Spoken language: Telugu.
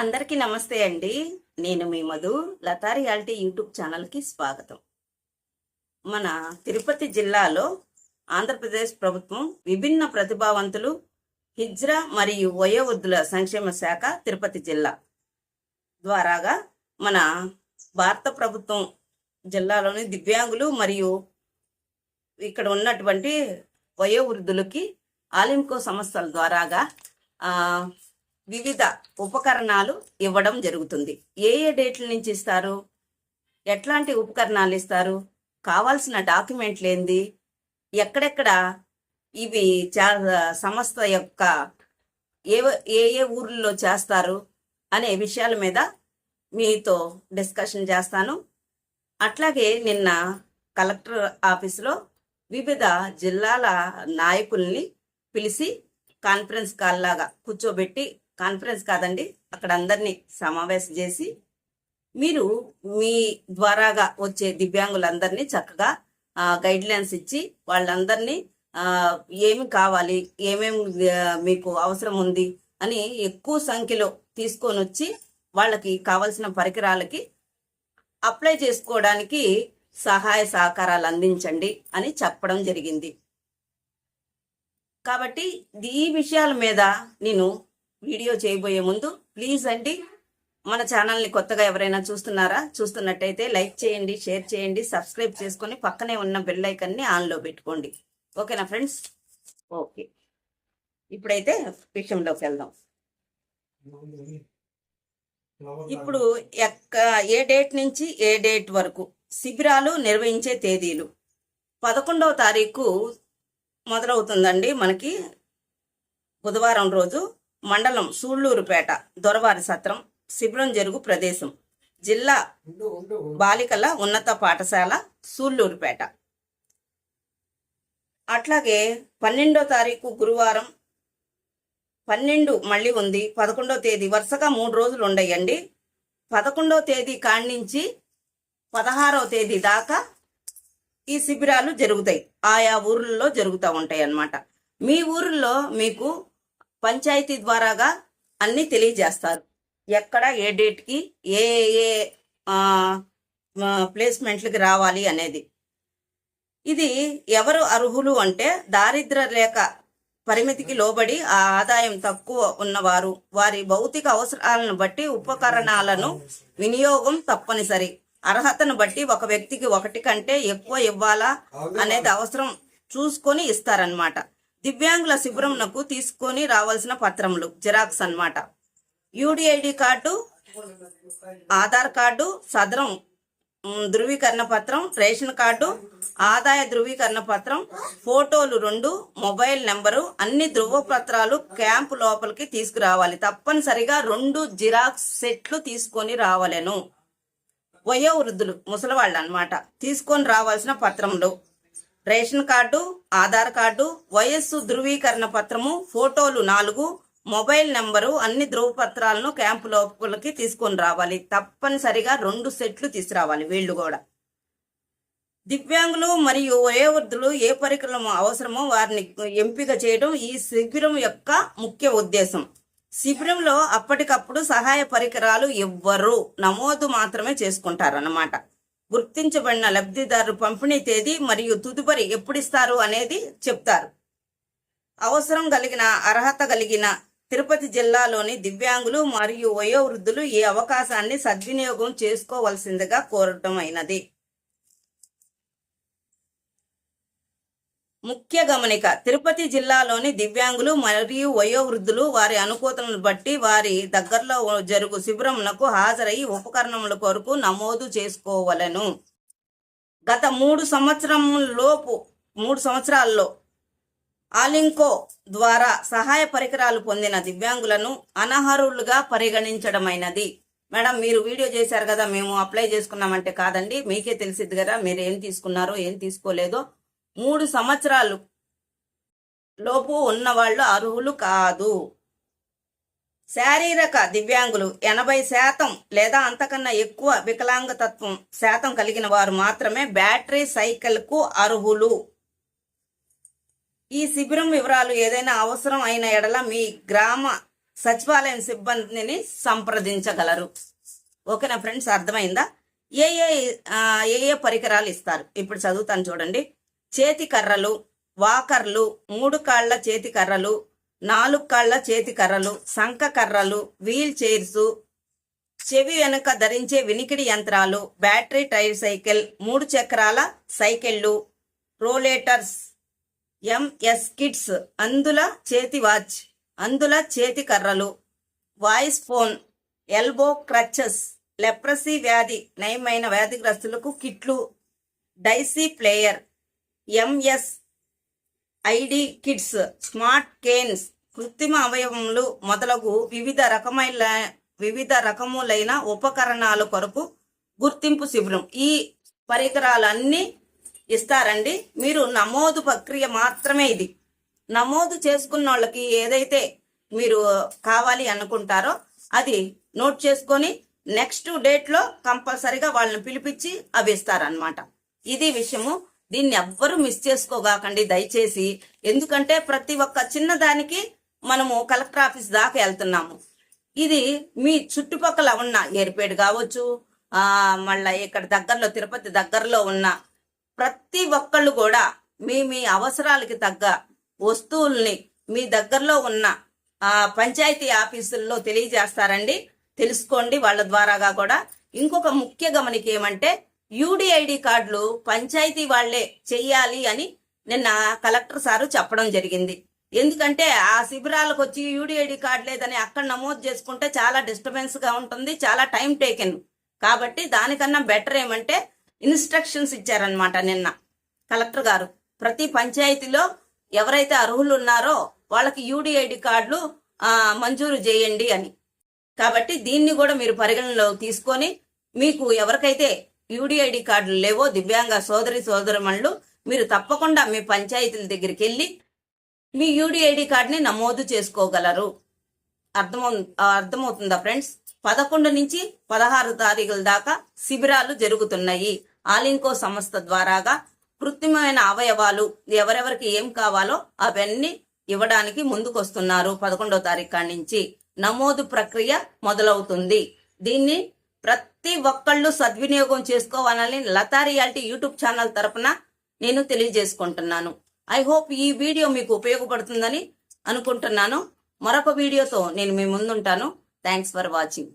అందరికీ నమస్తే అండి. నేను మీ మధు. లతా రియాలిటీ యూట్యూబ్ ఛానల్కి స్వాగతం. మన తిరుపతి జిల్లాలో ఆంధ్రప్రదేశ్ ప్రభుత్వం విభిన్న ప్రతిభావంతులు హిజ్రా మరియు వయోవృద్ధుల సంక్షేమ శాఖ తిరుపతి జిల్లా ద్వారాగా మన భారత ప్రభుత్వం జిల్లాలోని దివ్యాంగులు మరియు ఇక్కడ ఉన్నటువంటి వయోవృద్ధులకి ఆలింకో సంస్థల ద్వారాగా వివిధ ఉపకరణాలు ఇవ్వడం జరుగుతుంది. ఏ డేట్ల నుంచి ఇస్తారు, ఎట్లాంటి ఉపకరణాలు ఇస్తారు, కావాల్సిన డాక్యుమెంట్లు ఏంది, ఎక్కడెక్కడ ఇవి సంస్థ యొక్క ఏ ఏ ఊర్లలో చేస్తారు అనే విషయాల మీద మీతో డిస్కషన్ చేస్తాను. అట్లాగే నిన్న కలెక్టర్ ఆఫీసులో వివిధ జిల్లాల నాయకుల్ని పిలిచి కాన్ఫరెన్స్ కాల్ లాగా కూర్చోబెట్టి, కాన్ఫరెన్స్ కాదండి, అక్కడ అందరినీ సమావేశం చేసి మీరు మీ ద్వారాగా వచ్చే దివ్యాంగులందరినీ చక్కగా గైడ్లైన్స్ ఇచ్చి వాళ్ళందరినీ ఏమి కావాలి, ఏమేమి మీకు అవసరం ఉంది అని ఎక్కువ సంఖ్యలో తీసుకొని వచ్చి వాళ్ళకి కావలసిన పరికరాలకి అప్లై చేసుకోవడానికి సహాయ సహకారాలు అందించండి అని చెప్పడం జరిగింది. కాబట్టి ఈ విషయాల మీద నేను వీడియో చేయబోయే ముందు ప్లీజ్ అండి, మన ఛానల్ని కొత్తగా ఎవరైనా చూస్తున్నట్టయితే లైక్ చేయండి, షేర్ చేయండి, సబ్స్క్రైబ్ చేసుకొని పక్కనే ఉన్న బెల్ ఐకాన్ని ఆన్లో పెట్టుకోండి. ఓకేనా ఫ్రెండ్స్? ఓకే, ఇప్పుడైతే విషయంలోకి వెళ్దాం. ఇప్పుడు ఏ డేట్ నుంచి ఏ డేట్ వరకు శిబిరాలు నిర్వహించే తేదీలు 11వ తారీఖు మొదలవుతుందండి. మనకి బుధవారం రోజు మండలం సూళ్లూరుపేట దొరవారి సత్రం శిబిరం జరుగు ప్రదేశం జిల్లా బాలికల ఉన్నత పాఠశాల సూళ్లూరుపేట. అట్లాగే 12వ తారీఖు గురువారం 12 మళ్ళీ ఉంది, 11వ తేదీ వరుసగా 3 రోజులు ఉండయండి. 11వ తేదీ కాడి నుంచి 16వ తేదీ దాకా ఈ శిబిరాలు జరుగుతాయి. ఆయా ఊర్లలో జరుగుతూ ఉంటాయి అన్నమాట. మీ ఊర్లో మీకు పంచాయతీ ద్వారాగా అన్ని తెలియజేస్తారు. ఎక్కడ ఏ డేట్కి ఏ ఏ ప్లేస్మెంట్లకి రావాలి అనేది. ఇది ఎవరు అర్హులు అంటే దారిద్ర్య రేఖ పరిమితికి లోబడి ఆ ఆదాయం తక్కువ ఉన్నవారు, వారి భౌతిక అవసరాలను బట్టి ఉపకరణాలను వినియోగం తప్పనిసరి. అర్హతను బట్టి ఒక వ్యక్తికి 1 కంటే ఎక్కువ ఇవ్వాలా అనేది అవసరం చూసుకొని ఇస్తారనమాట. దివ్యాంగుల శిబిరంకు తీసుకొని రావాల్సిన పత్రములు జిరాక్స్ అన్నమాట. యూడిఐడి కార్డు, ఆధార్ కార్డు, సదరం ధృవీకరణ పత్రం, రేషన్ కార్డు, ఆదాయ ధృవీకరణ పత్రం, ఫోటోలు 2, మొబైల్ నెంబరు, అన్ని ధృవపత్రాలు క్యాంపు లోపలికి తీసుకురావాలి. తప్పనిసరిగా 2 జిరాక్స్ సెట్లు తీసుకొని రావాలను. వయోవృద్ధులు ముసలివాళ్ళు అన్నమాట తీసుకొని రావాల్సిన పత్రములు రేషన్ కార్డు, ఆధార్ కార్డు, వయస్సు ధృవీకరణ పత్రము, ఫోటోలు 4, మొబైల్ నెంబరు, అన్ని ధృవపత్రాలను క్యాంపు లోపలికి తీసుకొని రావాలి. తప్పనిసరిగా 2 సెట్లు తీసుకురావాలి. వీళ్ళు కూడా దివ్యాంగులు మరియు వయోవృద్ధులు ఏ పరికరం అవసరమో వారిని ఎంపిక చేయడం ఈ శిబిరం యొక్క ముఖ్య ఉద్దేశం. శిబిరంలో అప్పటికప్పుడు సహాయ పరికరాలు ఎవ్వరు నమోదు మాత్రమే చేసుకుంటారన్నమాట. గుర్తించబడిన లబ్ధిదారు పంపిణీ తేదీ మరియు తదుపరి ఎప్పుడిస్తారు అనేది చెప్తారు. అవసరం కలిగిన అర్హత కలిగిన తిరుపతి జిల్లాలోని దివ్యాంగులు మరియు వయోవృద్ధులు ఈ అవకాశాన్ని సద్వినియోగం చేసుకోవలసిందిగా కోరటం అయినది. ముఖ్య గమనిక: తిరుపతి జిల్లాలోని దివ్యాంగులు మరియు వయోవృద్ధులు వారి అనుకూలతలను బట్టి వారి దగ్గరలో జరుగు శిబిరంకు హాజరై ఉపకరణముల కొరకు నమోదు చేసుకోవలను. గత 3 సంవత్సరాల్లో ఆలింకో ద్వారా సహాయ పరికరాలు పొందిన దివ్యాంగులను అనర్హులుగా పరిగణించడమైనది. మేడం, మీరు వీడియో చేశారు కదా, మేము అప్లై చేసుకున్నామంటే కాదండి, మీకే తెలిసిద్ది కదా మీరు ఏం తీసుకున్నారో ఏం తీసుకోలేదో. 3 సంవత్సరాలు లోపు ఉన్నవాళ్ళు అర్హులు కాదు. శారీరక దివ్యాంగులు 80% లేదా అంతకన్నా ఎక్కువ వికలాంగతత్వం శాతం కలిగిన వారు మాత్రమే బ్యాటరీ సైకిల్కు అర్హులు. ఈ శిబిరం వివరాలు ఏదైనా అవసరం అయిన ఎడల మీ గ్రామ సచివాలయం సిబ్బందిని సంప్రదించగలరు. ఓకేనా ఫ్రెండ్స్, అర్థమైందా? ఏ ఏ ఏ ఏ పరికరాలు ఇస్తారు ఇప్పుడు చదువుతాను చూడండి. చేతి కర్రలు, వాకర్లు, 3 కాళ్ల చేతి కర్రలు, 4 కాళ్ల చేతి కర్రలు, సంక కర్రలు, వీల్ చైర్స్, చెవి వెనుక ధరించే వినికిడి యంత్రాలు, బ్యాటరీ టైర్ సైకిల్, 3 చక్రాల సైకిళ్ళు, రోలేటర్స్, ఎంఎస్ కిట్స్, అందుల చేతి వాచ్, అందుల చేతి కర్రలు, voice phone, elbow crutches, leprosy వ్యాధి నయమైన వ్యాధిగ్రస్తులకు కిట్లు, daisy player, MS ID kits, smart canes, కృత్రిమ అవయవములు మొదలగు వివిధ రకములైన ఉపకరణాల కొరకు గుర్తింపు శిబిరం. ఈ పరికరాలన్నీ ఇస్తారండి. మీరు నమోదు ప్రక్రియ మాత్రమే ఇది. నమోదు చేసుకున్న వాళ్ళకి ఏదైతే మీరు కావాలి అనుకుంటారో అది నోట్ చేసుకొని నెక్స్ట్ డేట్లో కంపల్సరిగా వాళ్ళని పిలిపించి అవి ఇస్తారనమాట. ఇది విషయము. దీన్ని ఎవ్వరూ మిస్ చేసుకోగాకండి దయచేసి. ఎందుకంటే ప్రతి ఒక్క చిన్నదానికి మనము కలెక్టర్ ఆఫీస్ దాకా వెళ్తున్నాము. ఇది మీ చుట్టుపక్కల ఉన్న ఏర్పేడు కావచ్చు, మళ్ళీ ఇక్కడ దగ్గరలో తిరుపతి దగ్గరలో ఉన్న ప్రతి ఒక్కళ్ళు కూడా మీ అవసరాలకి తగ్గ వస్తువుల్ని మీ దగ్గరలో ఉన్న పంచాయతీ ఆఫీసుల్లో తెలియజేస్తారండి. తెలుసుకోండి వాళ్ళ ద్వారాగా కూడా. ఇంకొక ముఖ్య గమనిక ఏమంటే యూడిఐడి కార్డులు పంచాయతీ వాళ్లే చెయ్యాలి అని నిన్న కలెక్టర్ సారు చెప్పడం జరిగింది. ఎందుకంటే ఆ శిబిరాలకు వచ్చి యూడిఐడి కార్డు లేదని అక్కడ నమోదు చేసుకుంటే చాలా డిస్టర్బెన్స్ గా ఉంటుంది, చాలా టైం టేకెన్. కాబట్టి దానికన్నా బెటర్ ఏమంటే ఇన్స్ట్రక్షన్స్ ఇచ్చారనమాట నిన్న కలెక్టర్ గారు. ప్రతి పంచాయతీలో ఎవరైతే అర్హులు ఉన్నారో వాళ్ళకి యూడిఐడి కార్డులు మంజూరు చేయండి అని. కాబట్టి దీన్ని కూడా మీరు పరిగణనలో తీసుకొని మీకు ఎవరికైతే యూడిఐడి కార్డులు లేవో దివ్యాంగ సోదరిమణులు మీరు తప్పకుండా మీ పంచాయతీల దగ్గరికి వెళ్ళి మీ యూడిఐడి కార్డుని నమోదు చేసుకోగలరు. అర్థమవుతుందా ఫ్రెండ్స్? 11 నుంచి 16 తారీఖుల దాకా శిబిరాలు జరుగుతున్నాయి. ఆలింకో సంస్థ ద్వారాగా కృత్రిమమైన అవయవాలు ఎవరెవరికి ఏం కావాలో అవన్నీ ఇవ్వడానికి ముందుకొస్తున్నారు. 11వ తారీఖు నుంచి నమోదు ప్రక్రియ మొదలవుతుంది. దీన్ని ప్రతి ఒక్కళ్ళు సద్వినియోగం చేసుకోవాలని లతా రియాలిటీ యూట్యూబ్ ఛానల్ తరపున నేను తెలియజేసుకుంటున్నాను. ఐ హోప్ ఈ వీడియో మీకు ఉపయోగపడుతుందని అనుకుంటున్నాను. మరొక వీడియోతో నేను మీ ముందుంటాను. Thanks for watching.